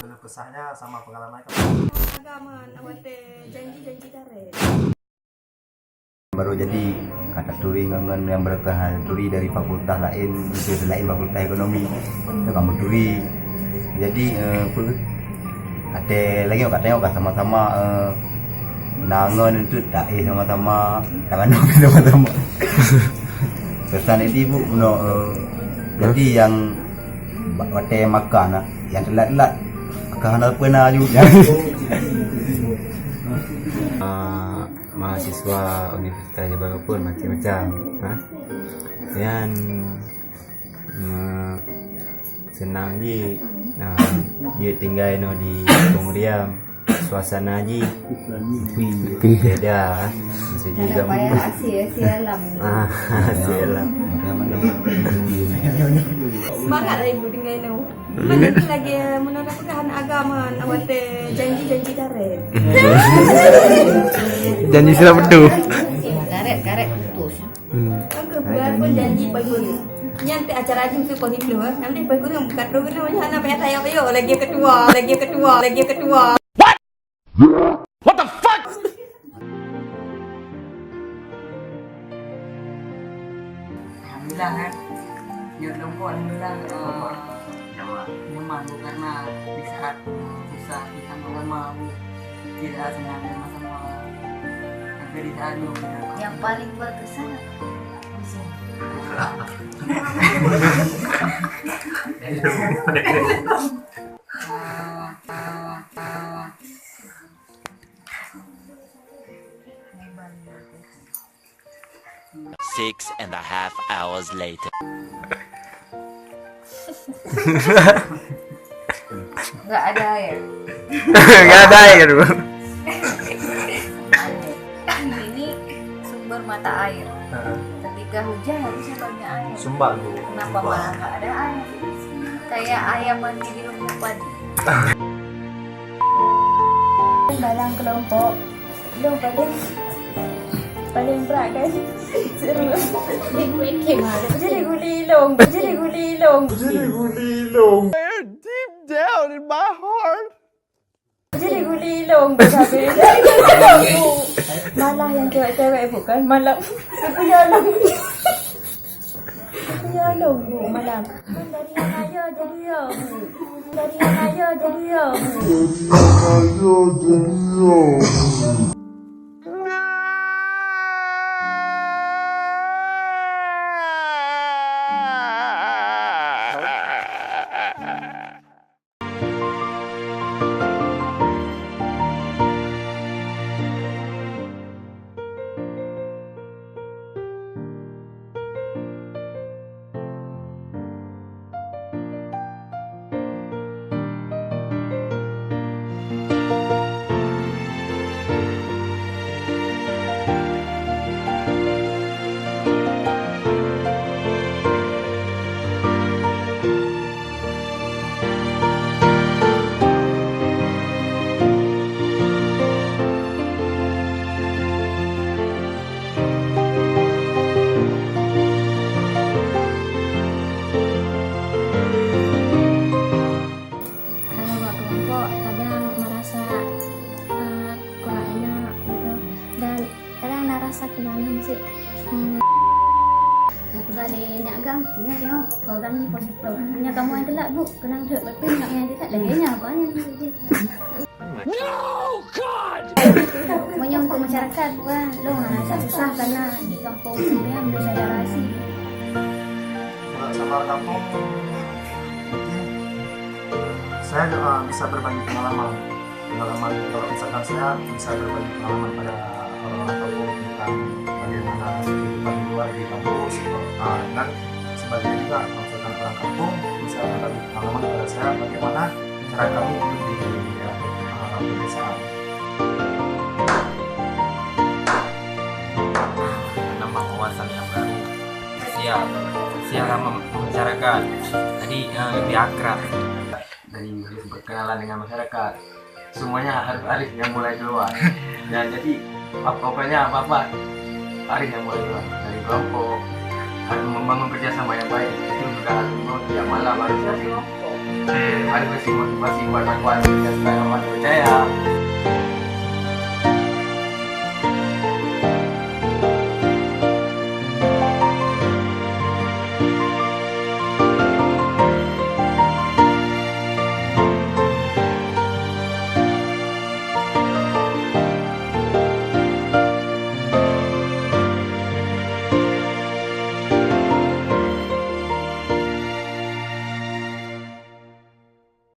Keluh kesahnya sama pengalaman agama awate janji-janji karet. Baru jadi kata turi ngangan yang berkenan turi dari fakultas lain itu selain fakultas ekonomi itu kamu turi jadi ada lagi nggak tengok sama-sama nangan itu tak sama-sama tangan sama-sama pesan ini bu no jadi yang wate makan yang telat-telat akan apa nak juga mahasiswa Universitas Jabal pun macam-macam dan senang je dia tinggal no di Penguriam suasana je beda maksudnya juga Alam. alam Semangat lah ibu tinggal no. Mana lagi menolak pegahan agama awate janji-janji karet. janji sila betul Karet putus. Aku bulan pun janji paguri. Nyantai acara jam tu pagi dulu. Nanti paguri buka dulu namanya anak payah tayo ayo lagi ketua. What the fuck? Alhamdulillah kan, nyur lompo alhamdulillah nyaman bu karena di saat susah kita lama bu tidak senang sama penderitaan bu. Yang paling berkesan di sini. 6.5 hours later. Enggak ada air. nggak ada air bu Ini sumber mata air. Ketika hujan harusnya banyak air. Sumbang bu. Kenapa malah nggak ada air? Kayak ayam mandi di lumbung padi. Dalam kelompok, yang paling berat kan? Seru. Jadi gulilong. Deep down in my heart. Jadi gulilong. Malah yang cewek-cewek bukan malam. Kepuyalong bu malam. Dari yang ayo jadi yo. Galenya gantinya dia orang ni positif. Hanya kamu yang telak bu, kenang dek betul yang tidak lagi apa yang No, God! menyambut masyarakat wah lo nggak susah karena di kampung Penguriam ada sadarasi. Sama kampung saya bisa berbagi pengalaman kalau misalkan saya bisa berbagi pengalaman pada orang-orang kampung tentang bagaimana kehidupan di luar di kampus dan sebaliknya juga kalau misalkan orang kampung bisa berbagi pengalaman pada saya bagaimana cara kami hidup di pedesaan. menambah wawasan yang baru sosial sama masyarakat jadi lebih akrab dari berkenalan dengan masyarakat semuanya harus Arif yang mulai keluar dan jadi pokoknya apa Arif yang mulai keluar dari kelompok harus membangun kerjasama yang baik itu juga harus tiap malam harus Mari kasih motivasi buat aku aja supaya kamu percaya.